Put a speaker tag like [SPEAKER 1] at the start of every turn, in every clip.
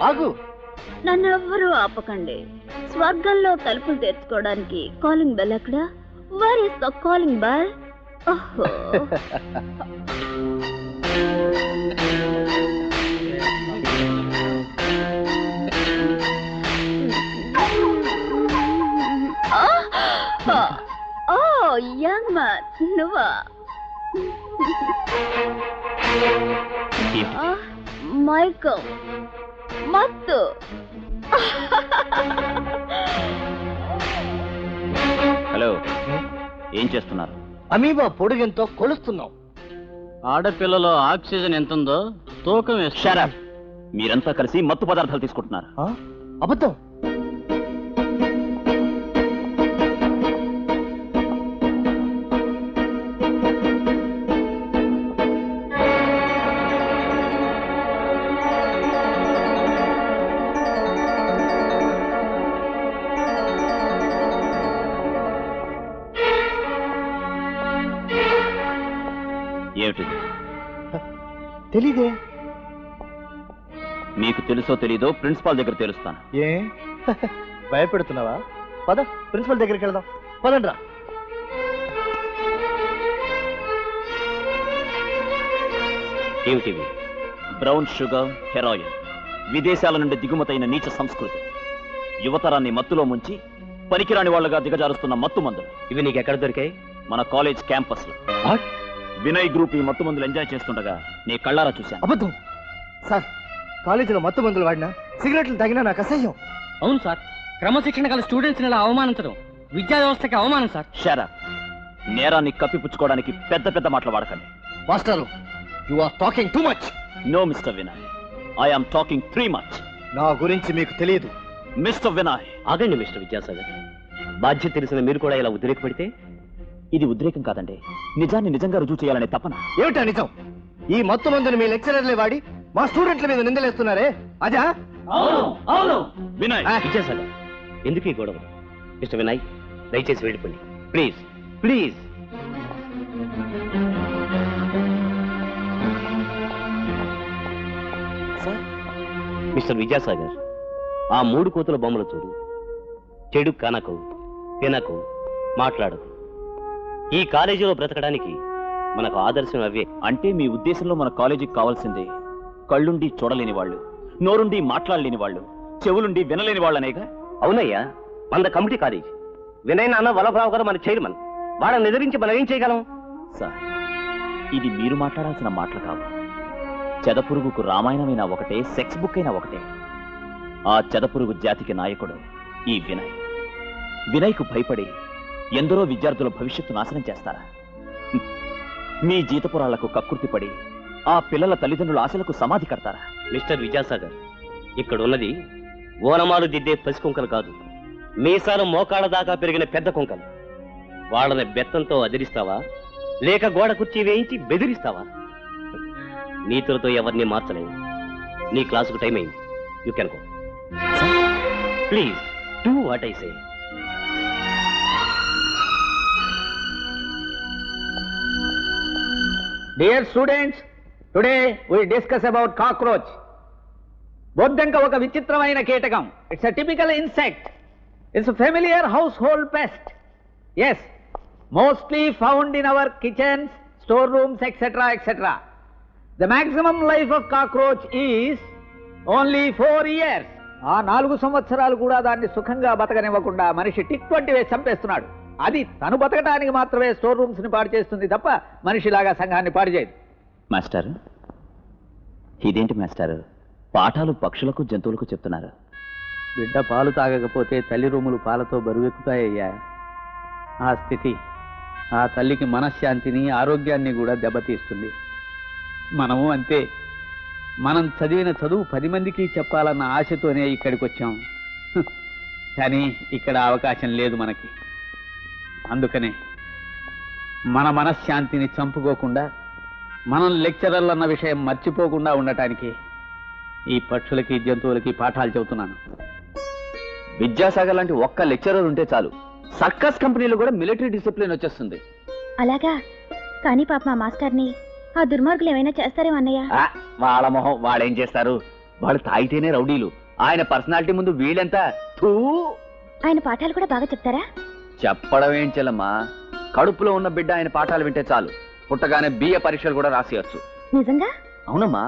[SPEAKER 1] ఆగు,
[SPEAKER 2] నన్నెవ్వరూ ఆపకండి. స్వర్గంలో తలుపులు తెరుచుకోవడానికి కాలింగ్ బెల్ ఎక్కడ? Where is the calling bell? ఓహో, ఓ యంగ్ మ్యాన్, నువ్వా? మైకం మత్తు.
[SPEAKER 3] హలో, ఏం చేస్తున్నారు?
[SPEAKER 1] అమీబా పొడుగెంతో కొలుస్తున్నాం.
[SPEAKER 3] ఆడపిల్లలో ఆక్సిజన్ ఎంతుందో తూకం వేస్తారా? మీరంతా కలిసి మత్తు పదార్థాలు తీసుకుంటున్నారు.
[SPEAKER 1] అబద్ధం.
[SPEAKER 3] ఏమిటిది?
[SPEAKER 1] తెలీదే.
[SPEAKER 3] మీకు తెలుసో తెలీదో ప్రిన్సిపాల్ దగ్గర తెలుస్తాను.
[SPEAKER 1] ఏ భయపెడుతున్నావా? పద, ప్రిన్సిపల్ దగ్గరికి వెళ్దాం. పదండ్రా.
[SPEAKER 3] ఏమిటివి? బ్రౌన్ షుగర్, హెరాయిన్, విదేశాల నుండి దిగుమతైన నీచ సంస్కృతి, యువతరాన్ని మత్తులో ముంచి పనికిరాని వాళ్లుగా దిగజారుస్తున్న మత్తు మందులు. ఇవి నీకెక్కడ దొరికాయి? మన కాలేజ్ క్యాంపస్ లో. వినయ్ గ్రూప్ ఈ మత్తు మందులు ఎంజాయ్ చేస్తుండగా నీ కళ్ళారా చూశాను.
[SPEAKER 1] అబద్ధం సార్. కాలేజీలో మత్తు మందులు వాడినా, సిగరెట్లు తాగినా నాకు అసహ్యం.
[SPEAKER 4] అవును సార్, క్రమశిక్షణ గల స్టూడెంట్స్ ఇలా అవమానించడం విద్యా వ్యవస్థకి అవమానం సార్.
[SPEAKER 3] షరా, నేరాన్ని కప్పిపుచ్చుకోవడానికి పెద్ద పెద్ద మాటలు వాడకండి.
[SPEAKER 1] Master, you are talking too much.
[SPEAKER 3] No mister Vinay, I am talking three much.
[SPEAKER 1] నా గురించి మీకు తెలియదు.
[SPEAKER 3] మిస్టర్ వినయ్.
[SPEAKER 5] ఆగండి మిస్టర్ విద్యాసాగర్. బాధ్యత తెలిసిన మీరు కూడా ఇలా ఉద్రేకపడితే?
[SPEAKER 3] ఇది ఉద్రేకం కాదండి, నిజాన్ని నిజంగా రుజువు చేయాలనే తపన.
[SPEAKER 1] ఏమిటా నిజం? ఈ మత్తు మందుని మీ లెక్చరర్లే వాడి మా స్టూడెంట్ల మీద నిందలేస్తున్నారే, అజా?
[SPEAKER 3] వినయ్,
[SPEAKER 5] విద్యాసాగర్, ఎందుకు ఈ గొడవ? మిస్టర్ వినయ్, దయచేసి వెళ్ళిపోండి ప్లీజ్. ప్లీజ్. మిస్టర్ విద్యాసాగర్, ఆ 3 కోతుల బొమ్మలు చూడు. చెడు కనకు, తినకు, మాట్లాడకు. ఈ కాలేజీలో బ్రతకడానికి మనకు ఆదర్శం అవే.
[SPEAKER 3] అంటే మీ ఉద్దేశంలో మన కాలేజీకి కావాల్సింది కళ్ళుండి చూడలేని వాళ్ళు, నోరుండి మాట్లాడలేని వాళ్ళు, చెవులుండి వినలేని వాళ్ళనేగా?
[SPEAKER 5] అవునయ్యా, మన కమిటీ కాలేజ్. వినయ్ నాన్న వల్లభరావు గారు మన చైర్మన్. వాళ్ళని ఎదిరించి మనం ఏం చేయగలం?
[SPEAKER 3] సార్, ఇది మీరు మాట్లాడాల్సిన మాటలు కావు. చెదపురుగుకు రామాయణమైనా ఒకటే, సెక్స్ బుక్ అయినా ఒకటే. ఆ చెదపురుగు జాతికి నాయకుడు ఈ వినయ్. వినయ్కు భయపడి ఎందరో విద్యార్థుల భవిష్యత్తు నాశనం చేస్తారా? మీ జీతపురాళ్లకు కక్కుర్తిపడి ఆ పిల్లల తల్లిదండ్రుల ఆశలకు సమాధి కడతారా?
[SPEAKER 5] మిస్టర్ విద్యాసాగర్, ఇక్కడ ఉన్నది ఓనమాలు దిద్దే పసికుంకలు కాదు, మీసాలు మోకాళ్ళ దాకా పెరిగిన పెద్ద కుంకలు. వాళ్ళని బెత్తంతో అదిరిస్తావా, లేక గోడ కుర్చీ వేయించి బెదిరిస్తావా? నీతులతో ఎవరిని మార్చలేవు. నీ క్లాసుకు టైం అయింది. You can go. Please do what I say.
[SPEAKER 6] Dear students, today we discuss about cockroach. బొద్దంక ఒక విచిత్రమైన కీటకం. It's a typical insect. It's a familiar household pest. Yes, mostly found in our kitchens, storerooms, etc., etc. The maximum life of cockroach is only 4 years. ఆ 4 సంవత్సరాలు కూడా దాన్ని సుఖంగా బతకనివ్వకుండా మనిషి tick 20 వేసి చంపేస్తున్నాడు. అది తను బతకడానికి మాత్రమే స్టోర్ రూమ్స్ ని పాడు చేస్తుంది తప్ప మనిషిలాగా సంఘాన్ని పాడు చేయదు.
[SPEAKER 3] మాస్టర్, ఇదేంటి మాస్టర్, పాఠాలు పక్షులకు జంతువులకు చెప్తున్నారు?
[SPEAKER 6] బిడ్డ పాలు తాగకపోతే తల్లి రూములు పాలతో బరువెక్కుతాయ్యా. ఆ స్థితి ఆ తల్లికి మనశ్శాంతిని, ఆరోగ్యాన్ని కూడా దెబ్బతీస్తుంది. మనము అంతే. మనం చదివిన చదువు 10 మందికి చెప్పాలన్న ఆశతోనే ఇక్కడికి వచ్చాం. కానీ ఇక్కడ అవకాశం లేదు మనకి. అందుకనే మన మనశ్శాంతిని చంపుకోకుండా, మనం లెక్చరర్లు అన్న విషయం మర్చిపోకుండా ఉండటానికి ఈ పక్షులకి జంతువులకి పాఠాలు చెబుతున్నాను.
[SPEAKER 3] విద్యాసాగర్ లాంటి ఒక్క లెక్చరర్ ఉంటే చాలు, సర్కస్ కంపెనీలో కూడా మిలిటరీ డిసిప్లిన్ వచ్చేస్తుంది.
[SPEAKER 2] అలాగా? కానీ పాప మా మాస్టర్ని ఆ దుర్మార్గులు ఏమైనా చేస్తారేమో అన్నయ్య.
[SPEAKER 3] వాళ్ళ మొహం వాడేం చేస్తారు? వాళ్ళు తాగితేనే రౌడీలు. ఆయన పర్సనాలిటీ ముందు వీళ్ళెంత.
[SPEAKER 2] ఆయన పాఠాలు కూడా బాగా చెప్తారా?
[SPEAKER 3] చెప్పడం ఏం చెల్లమ్మా, కడుపులో ఉన్న బిడ్డ ఆయన పాఠాలు వింటే చాలు, పుట్టగానే బిఏ పరీక్షలు కూడా రాసేయచ్చు.
[SPEAKER 2] నిజంగా?
[SPEAKER 3] అవునమ్మా.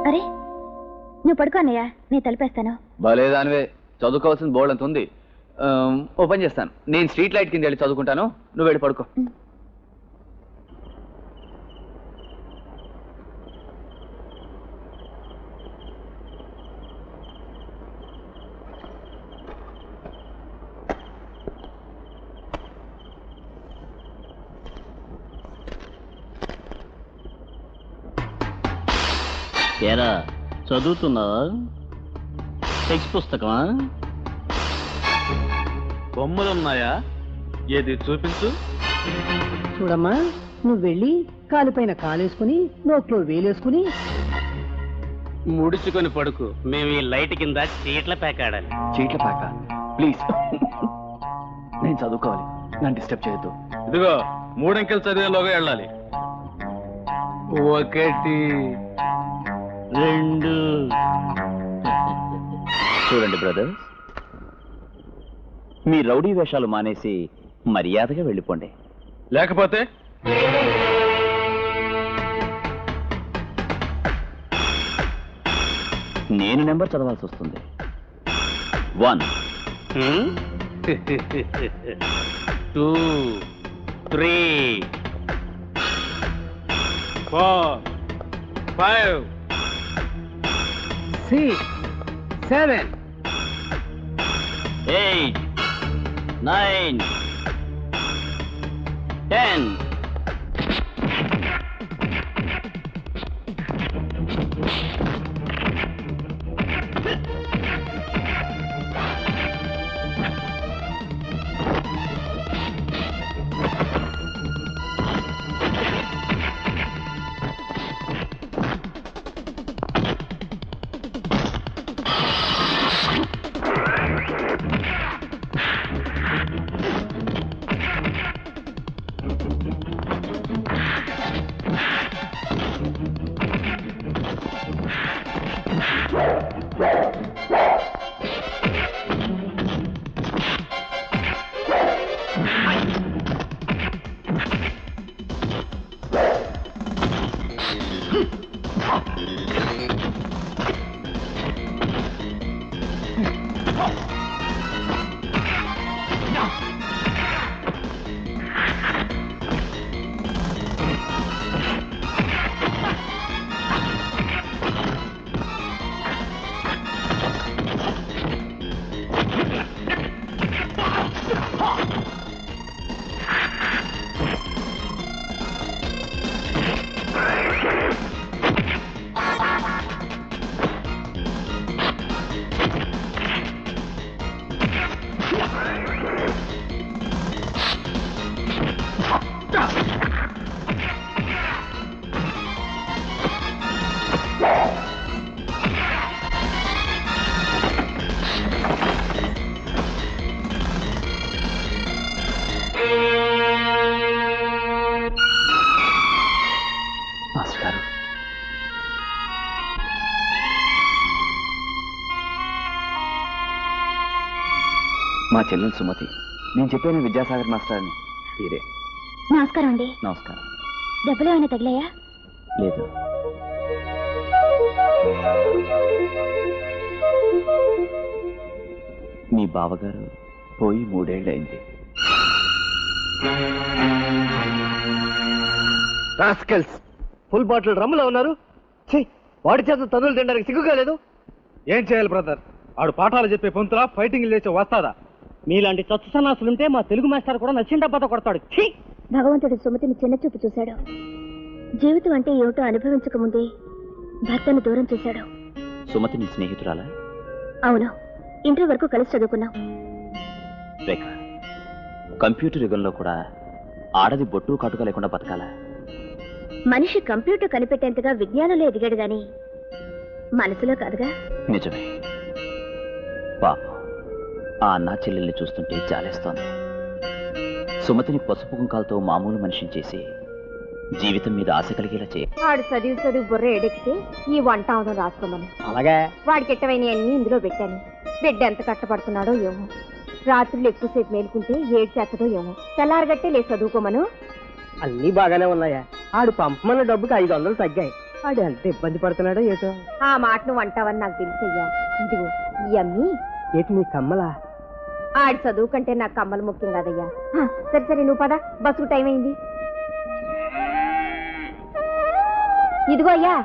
[SPEAKER 2] అరే నువ్వు పడుకో అన్నయ్య, నేను తలిపేస్తాను.
[SPEAKER 3] భలేదానివే, చదువుకోవాల్సిన బోర్డు అంత ఉంది. ఓపెన్ చేస్తాను. నేను స్ట్రీట్ లైట్ కింద వెళ్ళి చదువుకుంటాను, నువ్వు వెళ్ళి పడుకో.
[SPEAKER 5] ఏరా చదువుతున్నావా? టెక్స్ట్ పుస్తకమా?
[SPEAKER 1] బొమ్మలున్నాయా? ఏది చూపించు.
[SPEAKER 7] చూడమ్మా, నువ్వు వెళ్ళి కాలుపైన కాలేసుకుని నోట్లో వేలేసుకుని
[SPEAKER 5] ముడుచుకొని పడుకు. మేము ఈ లైట్ కింద చీట్ల పేకాడాలి.
[SPEAKER 3] చీట్ల పాక ప్లీజ్. నేను చదువుకోవాలి, నన్ను డిస్టర్బ్ చేయొద్దు.
[SPEAKER 1] ఇదిగో 3 అంకెలు చదివేలోగా వెళ్ళాలి. 1
[SPEAKER 5] 2
[SPEAKER 3] చూడండి బ్రదర్స్, మీ రౌడీ వేషాలు మానేసి మర్యాదగా వెళ్ళిపోండి.
[SPEAKER 1] లేకపోతే
[SPEAKER 3] నేను నెంబర్ చదవాల్సి వస్తుంది. 1
[SPEAKER 5] 2 3
[SPEAKER 1] 4 5
[SPEAKER 7] 6 7
[SPEAKER 5] 8 9 10
[SPEAKER 3] మాస్టర్ గారు, మా చెల్లెలు సుమతి. నేను చెప్పాను విద్యాసాగర్ మాస్టర్ అని. తీరే.
[SPEAKER 2] నమస్కారం అండి.
[SPEAKER 3] నమస్కారం.
[SPEAKER 2] దెబ్బలు ఏమైనా తగిలాయా?
[SPEAKER 3] లేదు. మీ బావగారు పోయి 3 ఏళ్ళయింది.
[SPEAKER 1] రాస్కెల్స్, ఫుల్ బాటిల్ రమ్ములో ఉన్నారు. వాడి చేత తన్నులు తినడానికి సిగ్గుగా లేదు. ఏం చేయాలి బ్రదర్? ఆడు పాఠాలు చెప్పే పొంతులా ఫైటింగ్ లేచే వస్తాదా?
[SPEAKER 4] మీలాంటి చచ్చు సన్నాసులుంటే మా తెలుగు మాస్టర్ కూడా నచ్చిన డబ్బాతో కొడతాడు.
[SPEAKER 2] భగవంతుడు సుమతిని చిన్న చూపు చూశాడు. జీవితం అంటే ఏమిటో అనుభవించకముందే భర్తను దూరం చేశాడు.
[SPEAKER 3] సుమతి నీ స్నేహితురాలా?
[SPEAKER 2] అవును, ఇంటర్ వరకు కలిసి చదువుకున్నాం.
[SPEAKER 3] రేఖ, కంప్యూటర్ యుగంలో కూడా ఆడది బొట్టు కాటుక లేకుండా బతకాలా?
[SPEAKER 2] మనిషి కంప్యూటర్ కనిపెట్టేంతగా విజ్ఞానంలో ఎదిగాడు గాని మనసులో కాదుగా.
[SPEAKER 3] నిజమే. పాపం ఆ అన్నా చెల్లెల్ని చూస్తుంటే జాలేస్తోంది. సుమతిని పసుపు కుంకాలతో మామూలు మనిషిని చేసి జీవితం మీద ఆశ కలిగేలా చేయ.
[SPEAKER 8] వాడు చదివి బుర్ర ఎడెక్కితే ఈ వంట అవడం రాసుకోమని.
[SPEAKER 6] అలాగే
[SPEAKER 8] వాడికి ఎట్టవైన అన్ని ఇందులో పెట్టాను. బిడ్డ ఎంత కట్టపడుతున్నాడో ఏమో. రాత్రులు ఎక్కువసేపు మేలుకుంటే ఏడు చేస్తదో ఏమో. తెల్లారగట్టే లేదు చదువుకోమను.
[SPEAKER 7] అన్నీ బాగానే ఉన్నాయా? ఆడు పంపమన్న డబ్బుకి 500 తగ్గాయి. ఆడు ఎంత ఇబ్బంది పడుతున్నాడో ఏటో.
[SPEAKER 8] ఆ మాట నువ్వు అంటావని నాకు తెలుసయ్యా. ఇదిగో ఈ అమ్మి
[SPEAKER 7] ఏటి నీ కమ్మలా?
[SPEAKER 8] ఆడి చదువు కంటే నాకు కమ్మలు ముఖ్యం కాదయ్యా. సరే సరే నువ్వు పద, బస్సుకు టైం అయింది. ఇదిగో అయ్యా,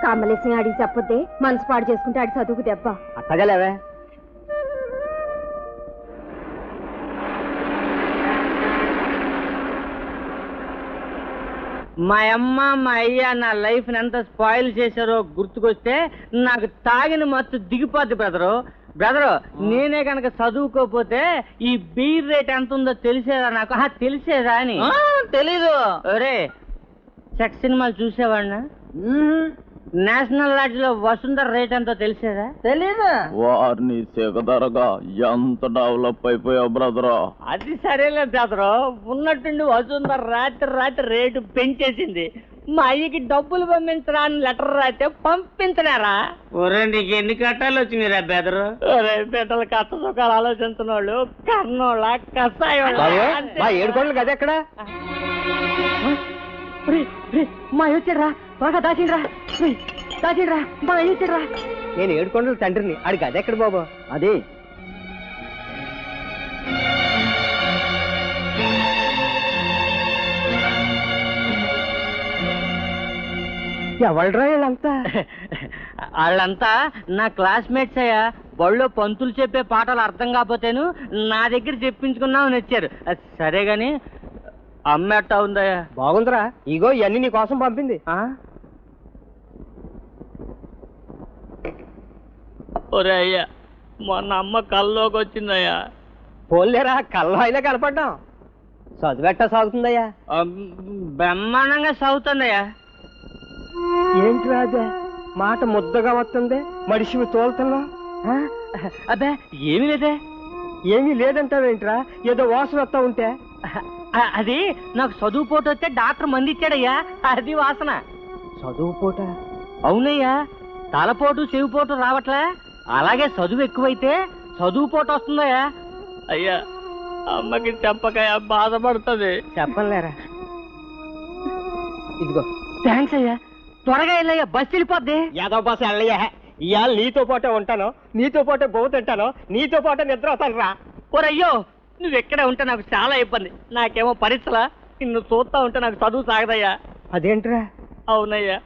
[SPEAKER 8] కమ్మలేసిన ఆడికి చెప్పొద్దే, మనసు పాడు చేసుకుంటే ఆడి చదువుకు దెబ్బ.
[SPEAKER 7] అట్టగలేవే.
[SPEAKER 4] మా అమ్మ మా అయ్య నా లైఫ్ ఎంత స్పాయిల్ చేశారో గుర్తుకొస్తే నాకు తాగిన మత్తు దిగిపోద్ది బ్రదరు. నేనే కనుక చదువుకోపోతే ఈ బీర్ రేట్ ఎంత ఉందో తెలిసేదా నాకు? తెలిసేదా అని. తెలీదు. ఒరే, సెక్స్ సినిమాలు చూసేవాడినా? నేషనల్ లాడ్జ్ లో వసుంధర రేట్ ఎంతో తెలిసేదా? తెలీదు.
[SPEAKER 3] వారిని సెగదరగా ఎంత డెవలప్ అయిపోయావు బ్రదరు.
[SPEAKER 4] అది సరేలే బ్రదరు, ఉన్నట్టుండి వసుంధర రాత్రి రేటు పెంచేసింది. మా అయ్యకి డబ్బులు పంపించరా అని లెటర్ రాస్తే పంపించలేరా? ఒరే, నీకు ఎన్ని కట్టాలు వచ్చినాయిరా బెదరు? ఒరే, బిడ్డలు కష్ట సుఖాలు ఆలోచించిన వాళ్ళు కర్నోళ్ళ కషాయోళ్ళ.
[SPEAKER 7] మా 7 కోట్ల గది ఎక్కడ?
[SPEAKER 4] మా వచ్చాడ్రా, త్వరగా దాచిండ్రా. మా వచ్చాడ్రా.
[SPEAKER 7] నేను 7 కోట్ల తండ్రిని. ఆడి గది ఎక్కడ బాబు? అదే ఎవడ్రా వీళ్ళంతా?
[SPEAKER 4] వాళ్ళంతా నా క్లాస్మేట్స్ అయ్యా. బళ్ళో పంతులు చెప్పే పాటలు అర్థం కాకపోతేను నా దగ్గర చెప్పించుకున్నామని వచ్చారు. సరే గాని అమ్మ ఎట్టా ఉందయ్యా?
[SPEAKER 7] బాగుందిరా. ఇగో ఇవన్నీ నీ కోసం పంపింది.
[SPEAKER 4] ఒరే అయ్యా, మొన్న అమ్మ కల్లోకి వచ్చిందయ్యా.
[SPEAKER 7] పోలేరా, కళ్ళ అయినా కనపడ్డాం. చదువెట్టా సాగుతుందయ్యా?
[SPEAKER 4] బ్రహ్మాండంగా సాగుతుందయ్యా.
[SPEAKER 7] ఏంటి రాజా, మాట ముద్దగా వస్తుంది, మడిసివి తోలుతున్నా?
[SPEAKER 4] అబ్బే ఏమీ లేదే.
[SPEAKER 7] ఏమీ లేదంటావేంట్రా? ఏదో వాసన వస్తా ఉంటే.
[SPEAKER 4] అది నాకు చదువు పోటు వస్తే డాక్టర్ మంది ఇచ్చాడయ్యా, అది వాసన.
[SPEAKER 7] చదువు పూట?
[SPEAKER 4] అవునయ్యా, తలపోటు చెవిపోటు రావట్లే, అలాగే చదువు ఎక్కువైతే చదువు పోటు వస్తుందయ్యా. అయ్యా, అమ్మకి చెప్పకయ్యా, బాధపడుతుంది.
[SPEAKER 7] చెప్పలేరా? ఇదిగో.
[SPEAKER 4] థ్యాంక్స్ అయ్యా. త్వరగా వెళ్ళయ్యా, బస్సు వెళ్ళిపోద్ది.
[SPEAKER 7] ఏదో బస్సు వెళ్ళయ్యా. ఇవాళ నీతో పాటే ఉంటాను, నీతో పాటే బోతుంటాను, నీతో పాటే నిద్ర అవుతాను రా.
[SPEAKER 4] ఓరయ్యో, నువ్వు ఎక్కడే ఉంటే నాకు చాలా ఇబ్బంది. నాకేమో పరీక్షలా, నిన్ను చూస్తా ఉంటే నాకు చదువు సాగదయ్యా.
[SPEAKER 7] అదేంట్రా?
[SPEAKER 4] అవునయ్యా,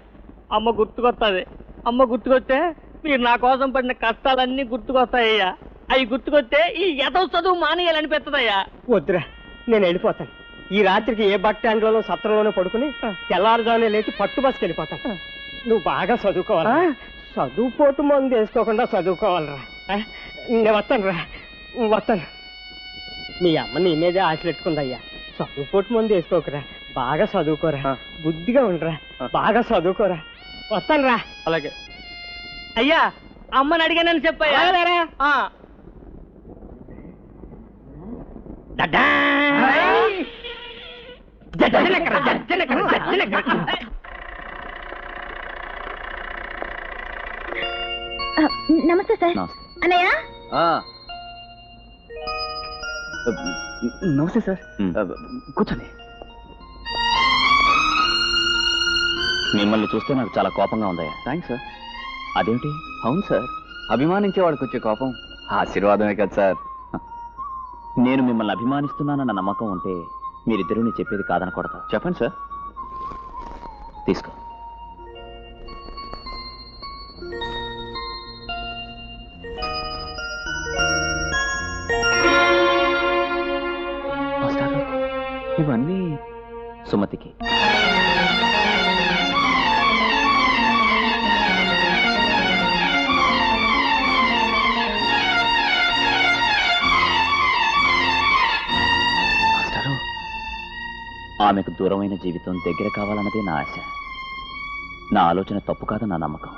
[SPEAKER 4] అమ్మ గుర్తుకొస్తుంది. అమ్మ గుర్తుకొస్తే మీరు నా కోసం పడిన కష్టాలన్నీ గుర్తుకొస్తాయ్యా. అవి గుర్తుకొస్తే ఈ ఎదవ చదువు మానేయాలనిపిస్తుందయ్యా.
[SPEAKER 7] వద్దురా, నేను వెళ్ళిపోతాను. ఈ రాత్రికి ఏ బస్ స్టాండ్లోనో సత్రంలోనో పడుకుని తెల్లారుజామునే లేచి పట్టు బస్కి వెళ్ళిపోతాను. నువ్వు బాగా చదువుకోవాలా? చదువుపోటు మందు వేసుకోకుండా చదువుకోవాలరా. నేను వస్తాను రా, వస్తాను. మీ అమ్మ నీ మీదే ఆశ పెట్టుకుందయ్యా. చదువుపోటు మందు వేసుకోకరా, బాగా చదువుకోరా, బుద్ధిగా ఉండరా, బాగా చదువుకోరా. వస్తాను రా.
[SPEAKER 4] అలాగే అయ్యా, అమ్మని అడిగానని చెప్పయ్యా.
[SPEAKER 2] నమస్తే సార్. అన్నయ్య.
[SPEAKER 3] నమస్తే సార్. కూర్చోండి. మిమ్మల్ని చూస్తే నాకు చాలా కోపంగా ఉందయ్యా. Thanks sir. అదేంటి? అవును సార్, అభిమానించే వాడికి వచ్చే కోపం ఆశీర్వాదమే కదా సార్. నేను మిమ్మల్ని అభిమానిస్తున్నానన్న నమ్మకం ఉంటే మీరిద్దరూ నేను చెప్పేది కాదనకూడదు. చెప్పండి సార్. తీసుకో. ఇవన్నీ సుమతికి. ఆమెకు దూరమైన జీవితం దగ్గర కావాలన్నదే నా ఆశ. నా ఆలోచన తప్పు కాదని నా నమ్మకం.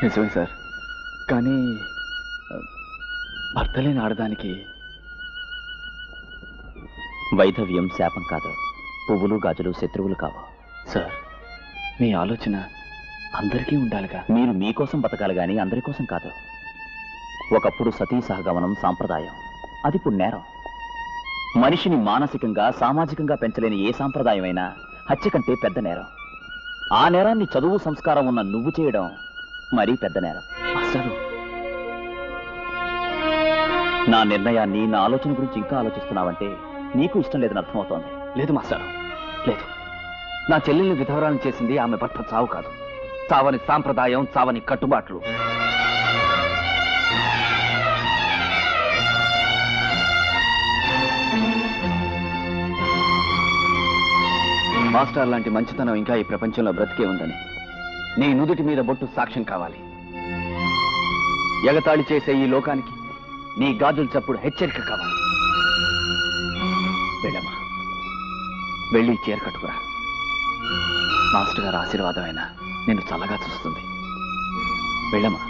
[SPEAKER 9] నిజమే సార్, కానీ భర్త లేని ఆడదానికి
[SPEAKER 3] వైధవ్యం శాపం కాదు. పువ్వులు గాజులు శత్రువులు కావు.
[SPEAKER 9] సార్, మీ ఆలోచన అందరికీ ఉండాలిగా.
[SPEAKER 3] మీరు మీకోసం బతకాలి గాని అందరి కోసం కాదు. ఒకప్పుడు సతీ సహగమనం సాంప్రదాయం, అది ఇప్పుడు నేరం. మనిషిని మానసికంగా సామాజికంగా పెంచలేని ఏ సాంప్రదాయమైనా హత్య కంటే పెద్ద నేరం. ఆ నేరాన్ని చదువు సంస్కారం ఉన్న నువ్వు చేయడం మరీ పెద్ద నేరం.
[SPEAKER 9] మాస్టారు,
[SPEAKER 3] నా నిర్ణయాన్ని, నా ఆలోచన గురించి ఇంకా ఆలోచిస్తున్నావంటే నీకు ఇష్టం లేదని అర్థమవుతోంది.
[SPEAKER 9] లేదు మాస్టారు, లేదు. నా చెల్లెల్ని విధవరాలను చేసింది ఆమె భర్త చావు కాదు, చావని సాంప్రదాయం, చావని కట్టుబాట్లు. మాస్టర్ లాంటి మంచితనం ఇంకా ఈ ప్రపంచంలో బ్రతికే ఉందని నీ నుదుటి మీద బొట్టు సాక్ష్యం కావాలి. ఎగతాళి చేసే ఈ లోకానికి నీ గాజుల చప్పుడు హెచ్చరిక కావాలి. వెళ్ళమ్మా, వెళ్ళి చీర కట్టుకురా. మాస్టర్ గారి ఆశీర్వాదమైనా నిన్ను చల్లగా చూస్తుంది. వెళ్ళమ్మా.